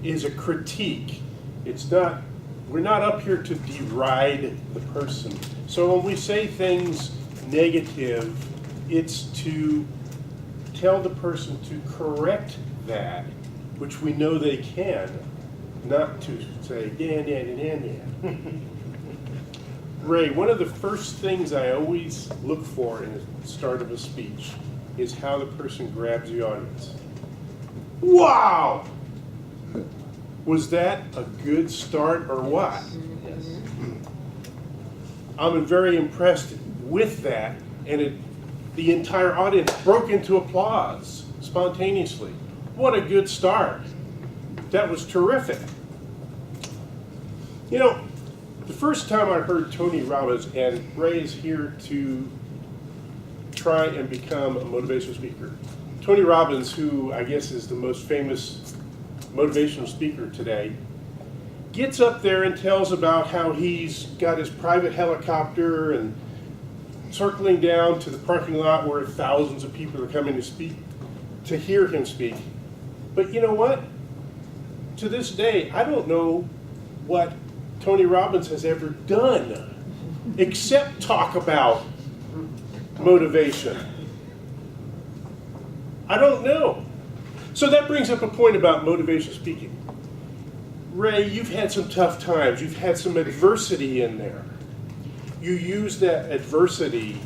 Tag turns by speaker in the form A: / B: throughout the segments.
A: is a critique. We're not up here to deride the person. So when we say things negative, it's to tell the person to correct that, which we know they can, not to say, yeah. Ray, one of the first things I always look for in the start of a speech is how the person grabs the audience. Wow! Was that a good start or what?
B: Yes.
A: I'm very impressed with that, and the entire audience broke into applause spontaneously. What a good start. That was terrific. You know, the first time I heard Tony Robbins, and Ray is here to try and become a motivational speaker. Tony Robbins, who I guess is the most famous motivational speaker today, gets up there and tells about how he's got his private helicopter and circling down to the parking lot where thousands of people are coming to hear him speak. But you know what? To this day, I don't know what Tony Robbins has ever done except talk about motivation. I don't know. So that brings up a point about motivational speaking. Ray, you've had some tough times. You've had some adversity in there. You use that adversity,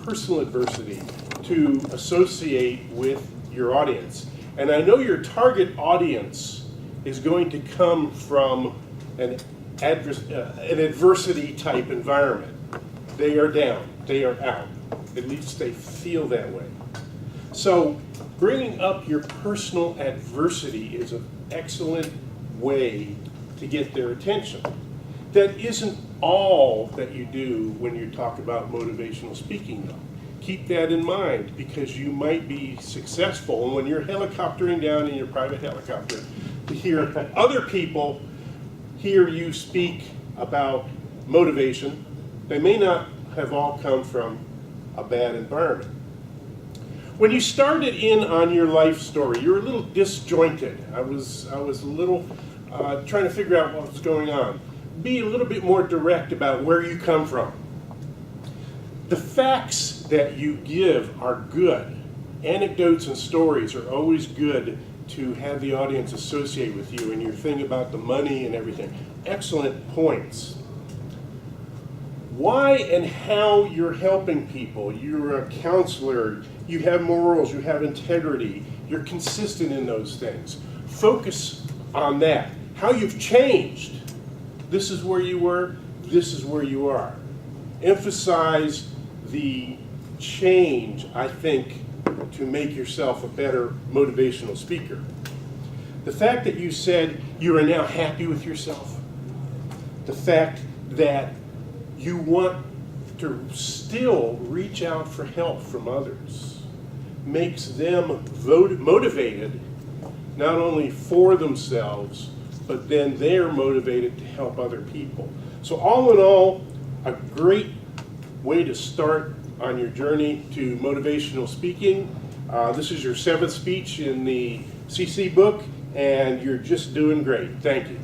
A: personal adversity, to associate with your audience. And I know your target audience is going to come from an adversity type environment. They are down, they are out. At least they feel that way. So bringing up your personal adversity is an excellent way to get their attention. That isn't all that you do when you talk about motivational speaking, though. Keep that in mind, because you might be successful. And when you're helicoptering down in your private helicopter to hear other people hear you speak about motivation, they may not have all come from a bad environment. When you started in on your life story, you were a little disjointed. I was a little trying to figure out what was going on. Be a little bit more direct about where you come from. The facts that you give are good. Anecdotes and stories are always good to have the audience associate with you, and your thing about the money and everything. Excellent points. Why and how you're helping people. You're a counselor, you have morals, you have integrity, you're consistent in those things. Focus on that. How you've changed. This is where you were, this is where you are. Emphasize the change, I think, to make yourself a better motivational speaker. The fact that you said you are now happy with yourself, the fact that you want to still reach out for help from others, makes them motivated not only for themselves, but then they're motivated to help other people. So all in all, a great way to start on your journey to motivational speaking. This is your 7th speech in the CC book, and you're just doing great. Thank you.